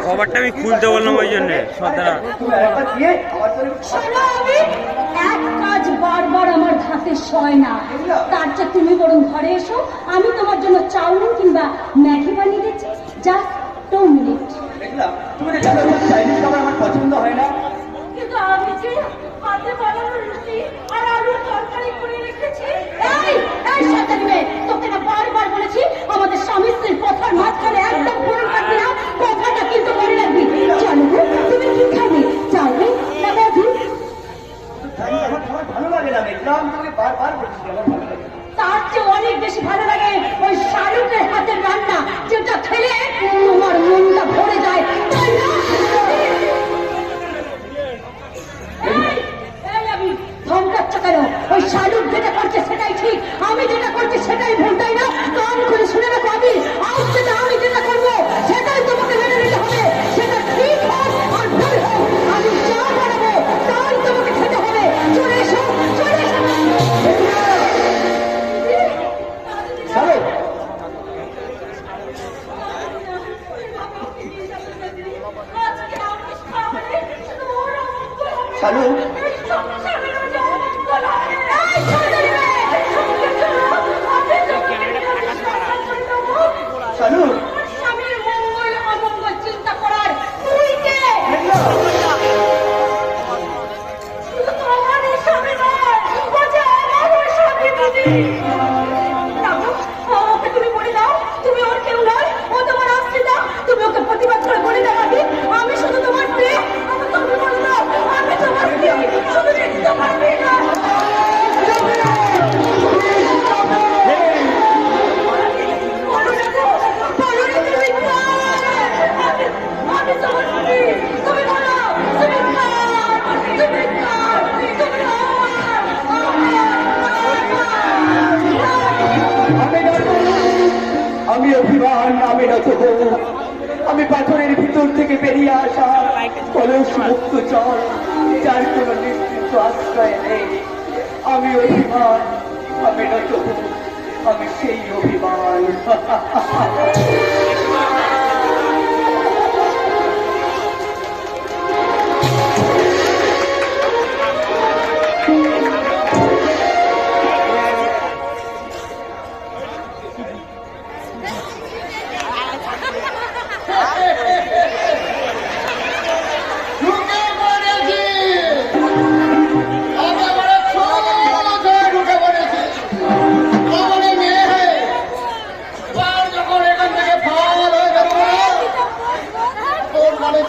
কভারটা আমি খুলতে বললাম ওই জন্য সর্দারা এক কাজ বারবার আমার হাতে সয় না, তার চেয়ে তুমি বরং ঘরে এসো, আমি তোমার জন্য চাউমিন কিংবা ম্যাগি বানিয়ে দিচ্ছি। Just 2 minute. তুমি জানো চাইনিজ খাবার আমার পছন্দ হয় না, কিন্তু আমি যে হাতে বানানো রুটি আর আলুর তরকারি করে রেখেছি। এই শয়তানি মেয়ে, তোকে না বারবার বলেছি আমাদের স্বামী স্ত্রীর কথার মাঝখানে একদম ফোন কাটবি না, কথাটা কিন্তু মনে রাখবি। জানো তুমি কি খাবে, চাউমিন না ম্যাগি? আমার খাবার ভালো লাগে না মেঘলা, আমি তোমাকে বারবার বলছি আমার ভালো লাগে। তার চেয়ে অনেক বেশি ভালো লাগে ওই শাহরুখের হাতের রান্না, যেটা খেলে তোমার মনটা ভরে যায়, তাই না? আমি ধমকাচ্ছ কেন? ওই শাহরুখ যেটা করছে সেটাই ঠিক, আমি যেটা করছি সেটাই ভুল, তাই না? কান করে শুনে রাখো, আমি যেটা করবো সেটাই তোমাকে মেনে নিতে হবে। সেটা ঠিক হোক আর ভুল হোক, আমি যা বানাবো তাই তোমাকে খেতে হবে। চলে এসো, চলে এসো। শালু, শালু, স্বামীর মঙ্গল অমঙ্গল চিন্তা করার তুই কে? শুধু তোমারই স্বামী নয়, ও যে আমারও স্বামী দিদি। ওকে তুমি বলে দাও তুমি ওর কেউ নয়, ও তোমার আশ্রিতা। তুমি ওকে প্রতিবাদ করে বলে দাও আমি শুধু তোমার প্রিয়। আমি তুমি বলে দাও আমি তোমার প্রিয়, শুধু দেখতে পারবি না। আমি অভিমান, আমি নচব, আমি পাথরের ভিতর থেকে বেরিয়ে আসা কলস মুক্ত জল, যার কোনো নিশ্চিত আশ্রয় নেই। আমি অভিমান, আমি নচব, আমি সেই অভিমান।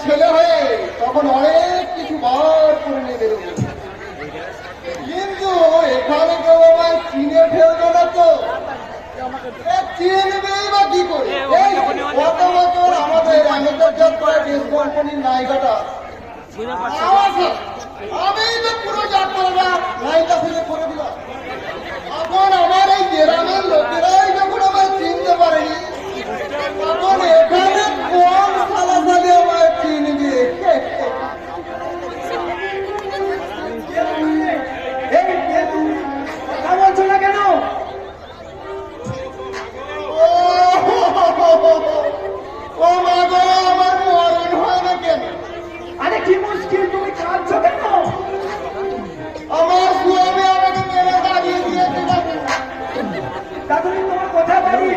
ছেলে হয়ে তখন অনেক কিছু বার করে নিয়ে বেরোবে, কিন্তু এখানে কেউ আমায় চিনে ফেলবে না তো। চিনবেই বা কি করে? গত বছর আমাদের ড্রেস কোম্পানির নায়িকাটা আমি তো পুরো যাত্রাটা নায়িকা ফেলে করে দিলাম। এখন আমার এই গ্রামের লোকেরাই যখন আমায় চিনতে পারেনি, তখন এখানে কোন সালাসালি আমায় চিনবে? বলছো না কেন? ও মা গো, আমার মরণ হয় না কেন? আরে কি মুশকিল, তুমি কাঁদছো কেন? আমার স্বামী আমাকে মেরে দাঁড়িয়ে দিয়েছে। দাদুরি তোমার কথা বলি,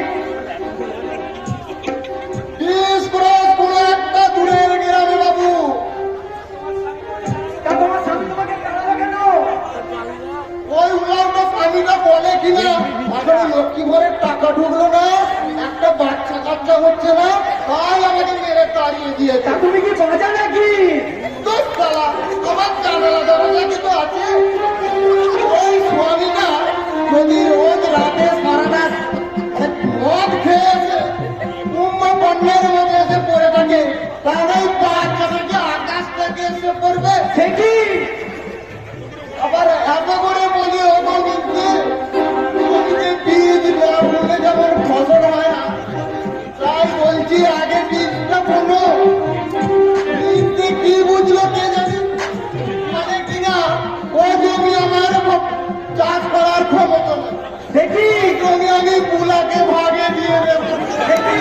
20 ক্রস কোনো একটা দূরের গ্রামে বাবু। তা তোমার স্বামী তোমাকে কাঁদালো কেন? ওই উল্লাউটা স্বামীটা বলে কিনা এখন লক্ষ্মী ঘরের টাকা ঢুকলো না, একটা বাচ্চা কাচ্চা হচ্ছে না, তাই আমাকে মেরে তাড়িয়ে দিয়েছে। তা তুমি কি বাজা নাকি? দোষ শালা, আমার জানালা দরজা তো আছে। ওই স্বামীটা যদি রোজ রাতে সারা রাত মদ খেয়েছে কুম্ভকর্ণের মধ্যে এসে পড়ে থাকে, তাহলে ওই বাচ্চাটাকে আকাশ থেকে এসে পড়বে। সে কি? আবার এত করে বলি ও কিন্তু বীজ না বললে যেমন ফসল হয় না, তাই বলছি আগে বীজটা বলো। বীজতে কি বুঝলো কে জানে, মানে কিনা ও জমি আমার চাষ করার ক্ষমতা নেই। দেখি জমি আমি পুলাকে ভাগে দিয়ে দেবো। দেখি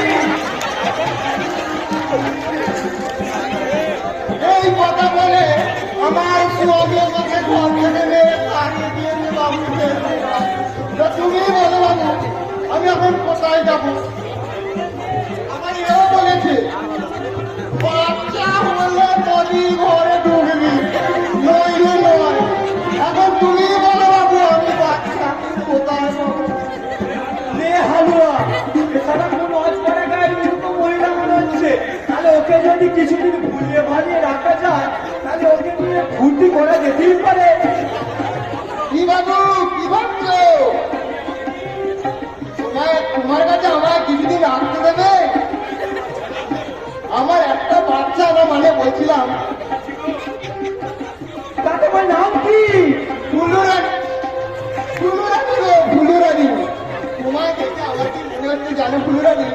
আমার স্বামী আমাকে ঘর থেকে মেরে তাড়িয়ে দিয়েছে বাবুকে। তা তুমি বলো বাবু, আমি এখন কোথায় যাবো? আমার এও বলেছে বাচ্চা হলে তবে ঘরে ঢুকবি, নইলে নয়। এখন তুমি বলো বাবু, আমি বাচ্চা কোথায় পাবো? নে হালুয়া, এছাড়া কোন অজপাড়া গায়ে দ্রুত মহিলা মনে হচ্ছে। তাহলে ওকে যদি কিছুদিন ভুলিয়ে ভালিয়ে রাখা যায়, তাহলে ওকে নিয়ে ফুর্তি করা যেতেই পারে। কি বাবু, কি ভাবছো? তোমার কাছে আমার কিছুদিন রাখতে দেবে? আমার একটা বাচ্চা না, মানে বলছিলাম তাতে আমার নাম কি? ফুলুরানি। ফুলুরানি গো, ফুলুরানি। তোমায় দেখে আমার কি মনে হচ্ছে জানো ফুলুরানি?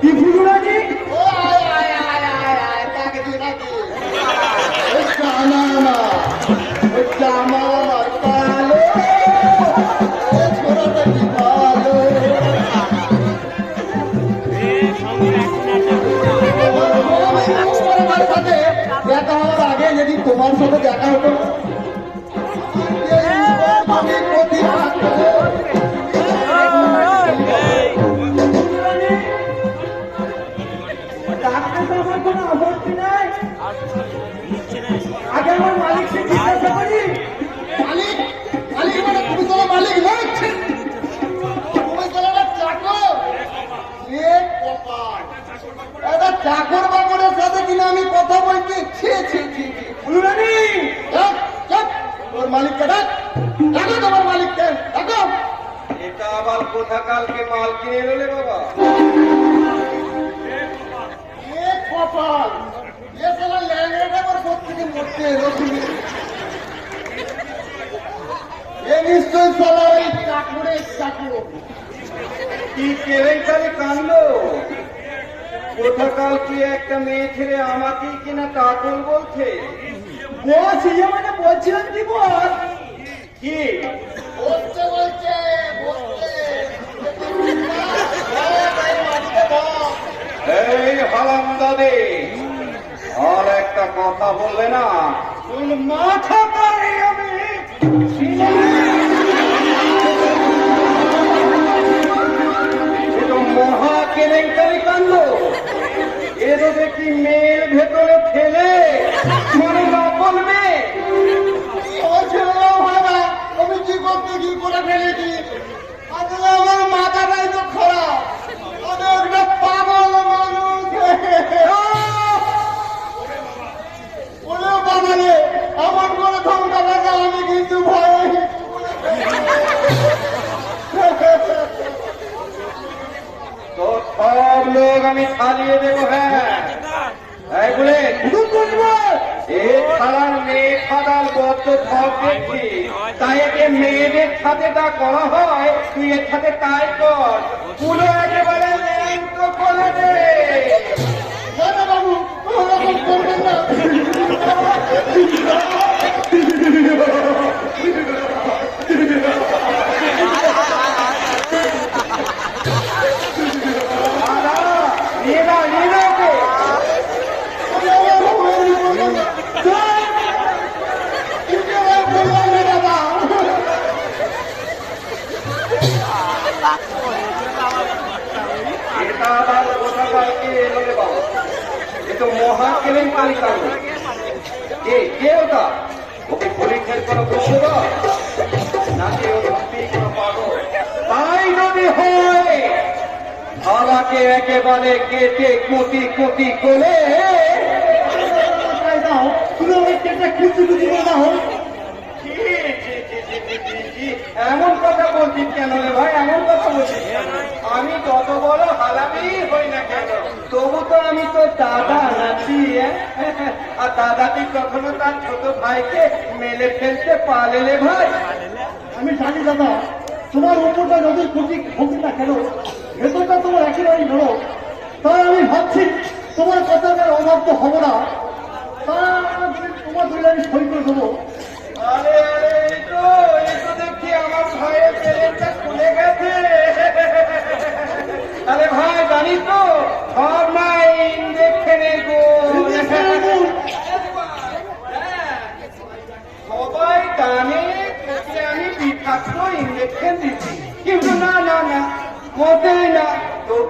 কি ফুলুরানি? ও আয় আয় আয় আয় আয়, তাকে দিয়ে নাকি? ওই জামা আমার, ওই জামা আমার কালো, ওই ছোড়াটা কি ভালো। তোমার সাথে দেখা হওয়ার আগে যদি তোমার সাথে দেখা হতো, আমি প্রতিবাদ করবো। ডাকতে তো আমার কোনো আপত্তি নাই। আগে আমার মালিককে জিজ্ঞাসা করি। মালিক, মালিক মানে তুমি তোমার মালিক নয়, তুমি তোমার চাকর। এ কপাল, একটা চাকর বাকরের সাথে কিনা আমি কথা বলছি। ছি ছি ছি ছি। ফুলুরানি, চুপ, চুপ। তোর মালিককে ডাক, ডাকো তোমার মালিককে, ডাকো। এটা আবার কোথাকালকে মাল কিনে এলো বাবা? এ কপাল, এ শালা ল্যাংড়াটা আবার কোত্থেকে মরতে এলো তুমি? এ নিশ্চয় শালা ওই চাকরের চাকর। কি কেলেঙ্কারি কাণ্ড! কোথাকাল কি একটা মেয়ে ছেলে আমাকেই কিনা কাকল বলছে? বস ইয়ে মানে বলছিলাম কি বস? কি বসতে বলছে, বসতে। মাটিতে বস। এই হারামজাদে, আর একটা কথা বললে না তুই মাথা পাই আমি। এ তো মহা কেলেঙ্কারি কাণ্ড। এ তো দেখি মেয়ের ভেতরে ঠেলে মানে নকল মেয়ে। আমার ছেলেরাও হয় না, আমি কি করতে কি করে ফেলেছি। আসলে আমার মাথাটাই তো খারাপ, আমি একটা পাগল মানুষ। ওরে বাবা রে, আমার করে ধমকা লাগে, আমি কিন্তু ভয়। তো সব লোক আমি ছাড়িয়ে দেবো। হ্যাঁ বলে এ ছাড়ার মেয়ে খাদাল বদ্ধ সব দেখছি, তাই একে মেয়েদের সাথে তা করা হয়, তুই এর সাথে তাই কর। পুরো একেবারে ল্যাংট করে দে। না না বাবু, ওরকম করবেন না। দাদা, নিয়ে নাও, নিয়ে নাও ওকে। এটা আবার কোথাকালকে এলো রে বাবা? এ তো মহা কেলেঙ্কারি কাণ্ড। কে ওটা? ওকে পুলিশের কোনো খবর নাকি ও সত্যি কোনো পাগল? তাই যদি হয় আমাকে একেবারে কেটে কুটি কুটি করে দাও, তুমি আমাকে কেটে কুচি কুচি করে দাও। ছি, ছি, ছি, ছি, ছি, ছি, ছি। এমন কথা বলছিস কেন রে ভাই? এমন কথা বলছিস কেন? আমি যত বড় হালামি হই না কেন, তবু তো আমি তো দাদা নাচি। আর দাদা কি কখনো তার ছোট ভাইকে মেলে ফেলতে পারে রে ভাই? আমি জানি দাদা, তোমার উপরটা যদি কুচি হোক না কেন, ভেতরটা তোমার একেবারেই বড়। তাই আমি ভাবছি তোমার কথাটার অভাব তো হবো না। তোমার ধরে আমি সই করে দেবো। আরে আরে, এই তো দেখছি আমার ভাইয়ের পেলেনটা খুলে গেছে। আরে ভাই জানিস তো, সব নাই ইঞ্জেকশনের গুণ।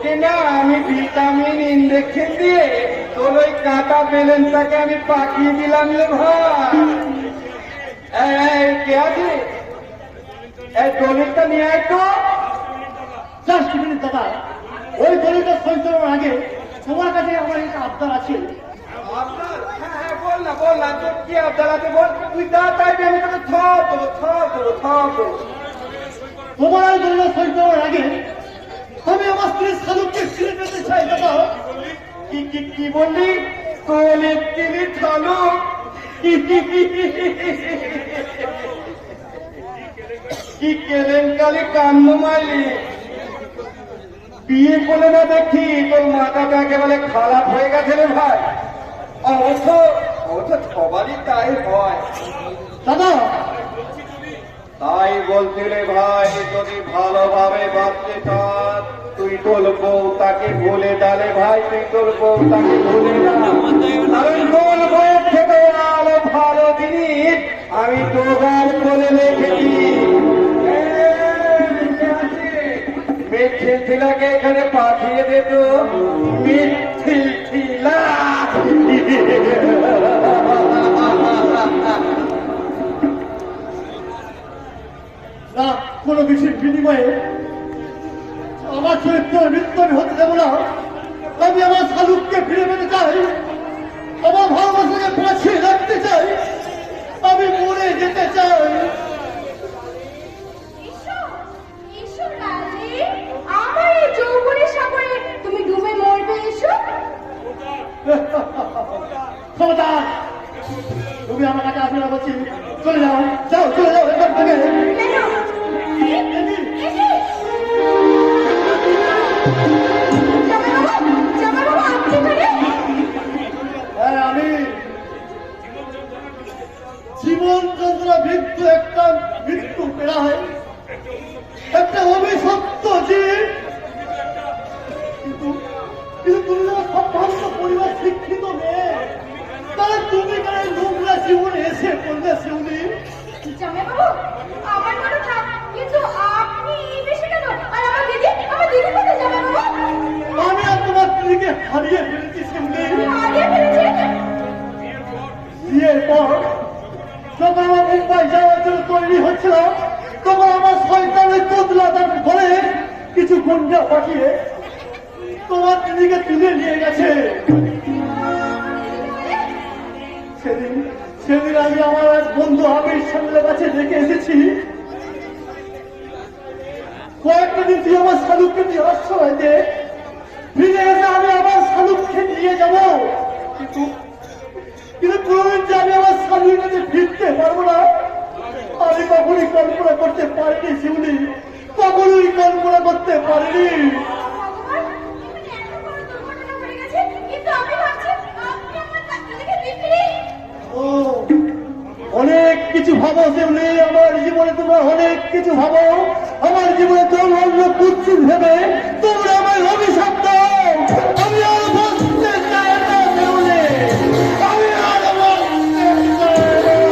তোকে না আমি ভিটামিন ইনজেকশন দিয়ে তোর ওই কাটা বেলেন্সটাকে আমি পাকিয়ে দিলাম রে ভাই। এই কে আছে? এই দলিলটা নিয়ে আয় তো। জাস্ট মিনিট দাদা, ওই দলিলটা সই করার আগে তোমার কাছে আমার একটা আবদার আছে। আপনার হ্যাঁ বল না তোর কি আবদার আছে বল। তুই তাড়াতাড়ি আমি তোকে ছাড় দেবো। তোমার ওই দলিলটা সই করার আগে আমি আমার স্ত্রী শালুককে ফিরে পেতে চাই দাদা। কি বললি? তোলে তিনি ছালু কি কেলেঙ্কারি কান্ড মাইলি। বিয়ে বলে না দেখি তোর মাথাটা একেবারে খারাপ হয়ে গেছে রে ভাই। অবশ্য সবারই তাই হয় দাদা। তাই বলছি রে ভাই, যদি ভালোভাবে বাঁচতে চাস তুই তোর বউটাকে ভুলে ডালে ভাই, তুই তোর বউটাকে ভুলে না। কারণ তোর বউয়ের থেকে আরো ভালো জিনিস আমি জোগাড় করে রেখেছি। মিছিল ছিলাকে এখানে পাঠিয়ে দে তো। মিছিল ছিলা না, কোনো কিছুর বিনিময়ে আমার চরিত্রের মৃত্যু আমি হতে দেবো না। আমি আমার শালুককে ফিরে পেতে চাই, আমার ভালোবাসাকে বাঁচিয়ে রাখতে চাই, আমি মরে যেতে চাই। এসো লালি, আমার এই যৌবনের সাগরে তুমি ডুবে মরবে। এসো। খবরদার, তুমি আমার কাছে আসবে না বলছি। চলে যাও এখান থেকে। কেন? জামাইবাবু, আপনি এখানে? হ্যাঁ, আমি জীবন যন্ত্রণা মৃত্যু একটা মৃত্যু পেড়ায় একটা অভিশপ্ত জীব। কিন্তু তুমি যখন সম্ভ্রান্ত পরিবার শিক্ষিত মেয়ে, তাহলে তুমি কেন নোংরা জীবনে এসে পড়লে শিউলি? জামাইবাবু, আমার মনে থাক, কিন্তু আপনি এই বেশি কেন? আর আমার দিদি কোথায় জামাইবাবু? আমি আর তোমার স্ত্রীকে হারিয়ে ফেলেছি শিউলি। হারিয়ে ফেলেছে? বিয়ের পর যখন আমার মুম্বাই যাওয়ার জন্য তৈরি হচ্ছিলাম, তখন আমার শয়তানের কোদলাদার ঘরে কিছু গুন্ডা পাঠিয়ে তোমার দিদিকে তুলে নিয়ে গেছে। সেদিন আমি আমার এক বন্ধু আমির সামনের কাছে রেখে এসেছি। কয়েকটা দিন তুই আমার শালুককে নিয়ে আশ্রয় দে, ফিরে এসে আমি আমার শালুককে নিয়ে যাব। কিন্তু কোনদিন যে আমি আমার স্বামীর কাছে ফিরতে পারবো না, আমি কখনই কল্পনা করতে পারিনি শিউলি, কখনই কল্পনা করতে পারিনি। ভগবান, এখানে এত বড় দুর্ঘটনা হয়ে গেছে, কিন্তু আমি ভাবছি আপনি আমার চাকরিকে বিক্রি। ও, অনেক কিছু ভাবো শিউলি, আমার জীবনে তোমরা অনেক কিছু ভাবো। আমার জীবনে তোমরা অন্য কুচ্ছিত ভেবে তোমরা আমার অভিশাপ দাও। আমি আর বসতে চাই না শিউলি, আমি আর বসতে চাই না।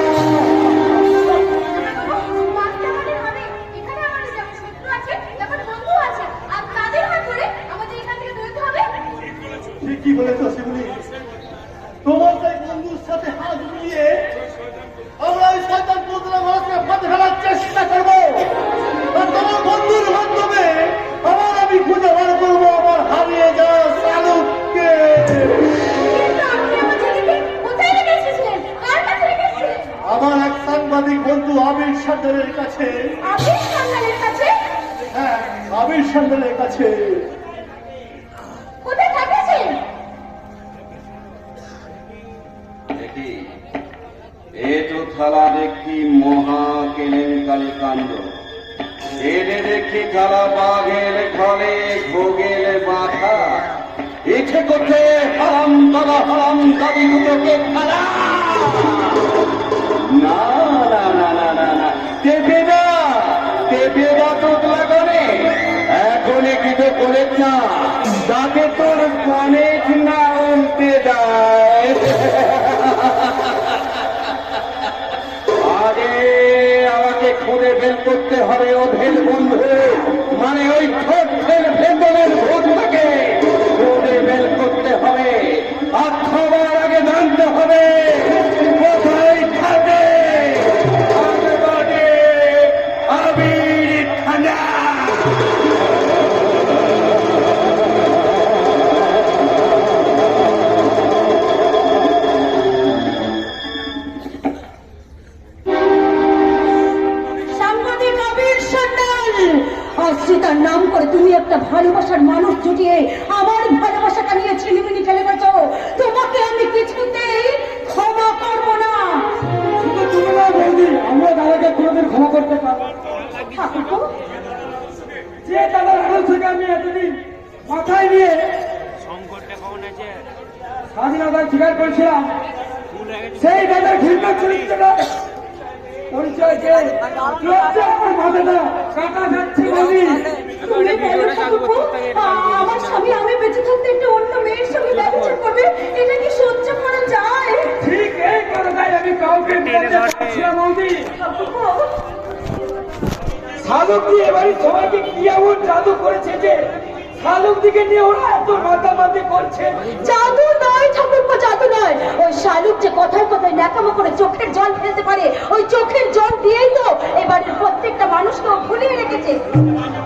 বাচ্চা আমাদের হবে, এখানে আমাদের যেমন শত্রু আছে, তেমন বন্ধু আছে, আর তাদের হাত ধরে আমাদের এখান থেকে দৌড়তে হবে। ঠিকই বলেছ শিবুলি, তোমার সেই বন্ধুর সাথে হাত মিলিয়ে আমরা ওই শয়তান পুতলা মানুষকে ফাঁদে ফেলার চেষ্টা করবো। আর তোমার বন্ধুর মাধ্যমে আমি খুঁজে বার করবো আমার হারিয়ে যাওয়া শালুককে। কিন্তু আপনি আমার দিদিকে কোথায় রেখে এসেছিলেন? কার কাছে রেখে এসেছিলেন? আমার এক সাংবাদিক বন্ধু আবির সান্দালের কাছে। আপনি সান্দালের কাছে? হ্যাঁ, আবির সান্দালের কাছে। কোথায় থাকেছেন? দেখি এ তো থালা দেখি মহা কেলেঙ্কারি কাণ্ড। এরে দেখি থালা বাঘের ঘরে ভোগের মাথা। ইচ্ছে করছে হারাম দাদি দুটোকে খালা। না দেবে না তোর লাগানে এখনই কিছু বলেছ না, যাতে তোর অনেক না উঠতে যায়। আগে আমাকে খুঁজে বের করতে হবে ওদের বন্ধু, মানে ওই ছোট ভেতরের ভূতটাকে। অথবা আগে জানতে হবে কোথায় থাকে আবির থানা। সাংবাদিক আবির সান্যাল, অশ্রিতার নাম করে তুমি একটা ভালোবাসার মানুষ জুটিয়ে আমার ভালোবাসাটা নিয়ে ছিনিমিনি খেলে গেছো। তোমাকে আমি কিছুতেই ক্ষমা করবো না। শুধু তুমি না বৌদি, আমরা দাদাকে কোনোদিন ক্ষমা করতে পারবো না। ঠাকুরপো, যে দাদার আড়াল থেকে আমি এতদিন মাথায় নিয়ে স্বাধীনতা স্বীকার করেছিলাম, সেই দাদার ঘৃণা চরিত্রটা পরিচয়কে লজ্জা আমার মাথাটা কাটা যাচ্ছে বৌদি। তুমি বলো ঠাকুরপো, আমার স্বামী আমি বেঁচে থাকতে একটা অন্য মেয়ের সঙ্গে ব্যবচার করবে, এটা কি সহ্য করা যায়? ঠিক এই কথাটাই আমি কাউকে বলতে পারছিলাম বৌদি। ঠাকুরপো, শালুক দিয়ে এবারে সবাইকে কি এমন জাদু করেছে যে শালুক দিকে নিয়ে ওরা এত মাতামাতি করছে। জাদু নয় ঠাকুরপো, জাদু নয়। ওই শালুক যে কথায় কথায় ন্যাকামো করে চোখের জল ফেলতে পারে, ওই চোখের জল দিয়েই তো এবারের প্রত্যেকটা মানুষকে ও ভুলিয়ে রেখেছে।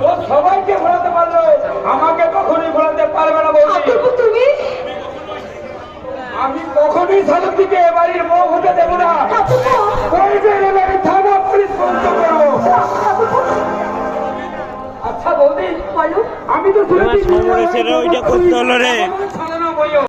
ও সবাইকে ভোলাতে পারলো, আমাকে কখনোই ভোলাতে পারবে না বৌদি। ঠাকুরপো তুমি, আমি কখনোই শালুক দিকে এবারের বউ হতে দেবো না। ঠাকুরপো, প্রয়োজন এবারে থানা পুলিশ বন্ধ করবো। ঠাকুরপো আচ্ছা বৌদি, বলো। আমি তো শুনেছি ওইটা করতে হলো রে।